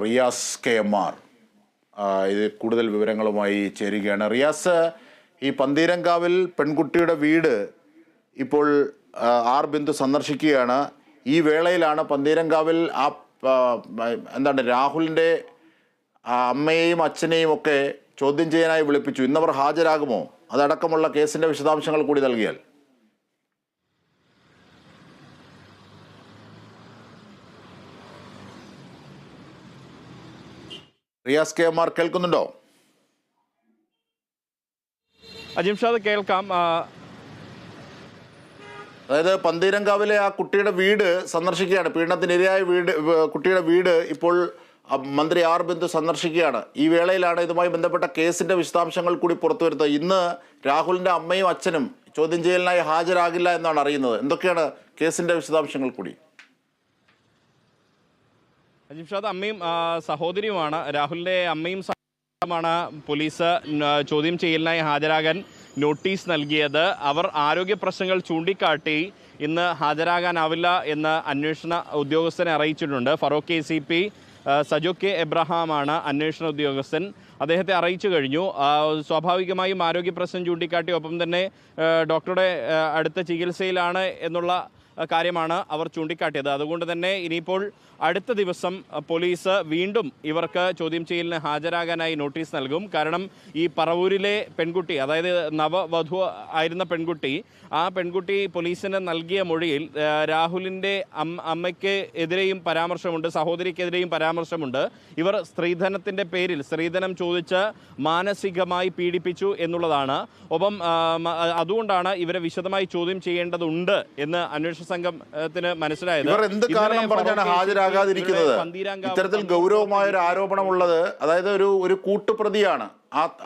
Riyas KMR ഇത് കൂടുതൽ വിവരങ്ങളുമായി ചേരുകയാണ്. റിയാസ്, ഈ പന്തീരങ്കാവിൽ പെൺകുട്ടിയുടെ വീട് ഇപ്പോൾ ബിന്ദു സന്ദർശിക്കുകയാണ്. ഈ വേളയിലാണ് പന്തീരങ്കാവിൽ എന്താണ് രാഹുലിൻ്റെ അമ്മയെയും അച്ഛനെയും ഒക്കെ ചോദ്യം ചെയ്യാനായി വിളിപ്പിച്ചു. ഇന്നവർ ഹാജരാകുമോ? അതടക്കമുള്ള കേസിൻ്റെ വിശദാംശങ്ങൾ കൂടി നൽകിയാൽ. റിയാസ് KMR കേൾക്കുന്നുണ്ടോ? അജിംഷാദ് കേൾക്കാം. അതായത് പന്തീരങ്കാവിലെ ആ കുട്ടിയുടെ വീട് സന്ദർശിക്കുകയാണ്. പീഡനത്തിനിരയായ കുട്ടിയുടെ വീട് ഇപ്പോൾ മന്ത്രി ബിന്ദു സന്ദർശിക്കുകയാണ്. ഈ വേളയിലാണ് ഇതുമായി ബന്ധപ്പെട്ട കേസിന്റെ വിശദാംശങ്ങൾ കൂടി പുറത്തു വരുന്നത്. ഇന്ന് രാഹുലിന്റെ അമ്മയും അച്ഛനും ചോദ്യം ചെയ്യലിനായി ഹാജരാകില്ല എന്നാണ് അറിയുന്നത്. എന്തൊക്കെയാണ് കേസിന്റെ വിശദാംശങ്ങൾ കൂടി? അജിംഷാദ്, അമ്മയും സഹോദരിയുമാണ്. രാഹുലിന്റെ അമ്മയും സഹോദരിയുമാണ് പോലീസ് ചോദ്യം ചെയ്യലിനായി ഹാജരാകാൻ നോട്ടീസ് നൽകിയത്. അവർ ആരോഗ്യ പ്രശ്നങ്ങൾ ചൂണ്ടിക്കാട്ടി ഇന്ന് ഹാജരാകാനാവില്ല എന്ന് അന്വേഷണ ഉദ്യോഗസ്ഥനെ അറിയിച്ചിട്ടുണ്ട്. ഫറൂഖ് ACP സജോ K എബ്രഹാമാണ് അന്വേഷണ ഉദ്യോഗസ്ഥൻ. അദ്ദേഹത്തെ അറിയിച്ചു കഴിഞ്ഞു. സ്വാഭാവികമായും ആരോഗ്യ പ്രശ്നം ചൂണ്ടിക്കാട്ടി ഒപ്പം തന്നെ ഡോക്ടറുടെ അടുത്ത ചികിത്സയിലാണ് എന്നുള്ള കാര്യമാണ് അവർ ചൂണ്ടിക്കാട്ടിയത്. അതുകൊണ്ട് തന്നെ ഇനിയിപ്പോൾ അടുത്ത ദിവസം പോലീസ് വീണ്ടും ഇവർക്ക് ചോദ്യം ചെയ്യലിന് ഹാജരാകാനായി നോട്ടീസ് നൽകും. കാരണം ഈ പറവൂരിലെ പെൺകുട്ടി, അതായത് നവവധു ആയിരുന്ന പെൺകുട്ടി, ആ പെൺകുട്ടി പോലീസിന് നൽകിയ മൊഴിയിൽ രാഹുലിൻ്റെ അമ്മയ്ക്ക് എതിരെയും പരാമർശമുണ്ട്, സഹോദരിക്കെതിരെയും പരാമർശമുണ്ട്. ഇവർ സ്ത്രീധനത്തിൻ്റെ പേരിൽ സ്ത്രീധനം ചോദിച്ച് മാനസികമായി പീഡിപ്പിച്ചു എന്നുള്ളതാണ്. ഒപ്പം അതുകൊണ്ടാണ് ഇവരെ വിശദമായി ചോദ്യം ചെയ്യേണ്ടതുണ്ട് എന്ന് അന്വേഷണ സംഘത്തിന് മനസ്സിലായത്. ഹാജരാകാതിരിക്കുന്നത് ഇത്തരത്തിൽ ഗൗരവമായ ഒരു ആരോപണമുള്ളത്, അതായത് ഒരു കൂട്ടുപ്രതിയാണ്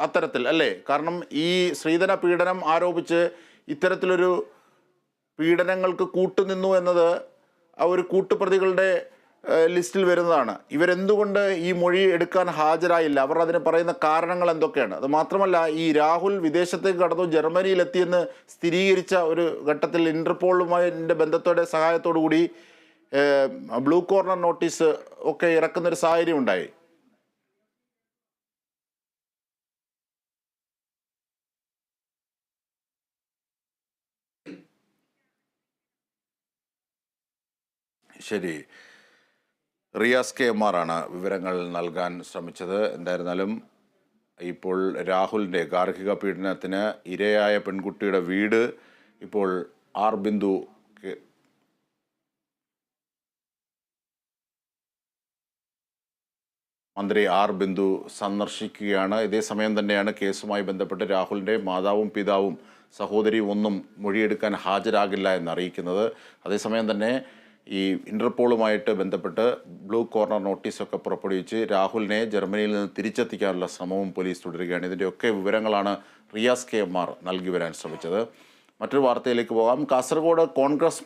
അത്തരത്തിൽ അല്ലേ? കാരണം ഈ സ്ത്രീധന പീഡനം ആരോപിച്ച് ഇത്തരത്തിലൊരു പീഡനങ്ങൾക്ക് കൂട്ടുനിന്നു എന്നത് ആ ഒരു കൂട്ടുപ്രതികളുടെ ലിസ്റ്റിൽ വരുന്നതാണ്. ഇവരെന്തുകൊണ്ട് ഈ മൊഴി എടുക്കാൻ ഹാജരായില്ല? അവർ അതിന് പറയുന്ന കാരണങ്ങൾ എന്തൊക്കെയാണ്? അത് മാത്രമല്ല, ഈ രാഹുൽ വിദേശത്തേക്ക് കടന്നു ജർമ്മനിയിലെത്തിയെന്ന് സ്ഥിരീകരിച്ച ഒരു ഘട്ടത്തിൽ ഇന്റർപോളുമായി ബന്ധത്തോടെ സഹായത്തോടു കൂടി ബ്ലൂ കോർണർ നോട്ടീസ് ഒക്കെ ഇറക്കുന്നൊരു സാഹചര്യം ഉണ്ടായി. ശരി, റിയാസ് KMR ആണ് വിവരങ്ങൾ നൽകാൻ ശ്രമിച്ചത്. എന്തായിരുന്നാലും ഇപ്പോൾ രാഹുലിൻ്റെ ഗാർഹിക പീഡനത്തിന് ഇരയായ പെൺകുട്ടിയുടെ വീട് ഇപ്പോൾ ബിന്ദു മന്ത്രി ബിന്ദു സന്ദർശിക്കുകയാണ്. ഇതേസമയം തന്നെയാണ് കേസുമായി ബന്ധപ്പെട്ട് രാഹുലിൻ്റെ മാതാവും പിതാവും സഹോദരിയും ഒന്നും മൊഴിയെടുക്കാൻ ഹാജരാകില്ല എന്നറിയിക്കുന്നത്. അതേസമയം തന്നെ ഈ ഇന്റർപോളുമായിട്ട് ബന്ധപ്പെട്ട് ബ്ലൂ കോർണർ നോട്ടീസൊക്കെ പുറപ്പെടുവിച്ച് രാഹുലിനെ ജർമ്മനിയിൽ നിന്ന് തിരിച്ചെത്തിക്കാനുള്ള ശ്രമവും പോലീസ് തുടരുകയാണ്. ഇതിൻ്റെയൊക്കെ വിവരങ്ങളാണ് റിയാസ് KMR നൽകി വരാൻ ശ്രമിച്ചത്. മറ്റൊരു വാർത്തയിലേക്ക് പോകാം. കാസർഗോഡ് കോൺഗ്രസ്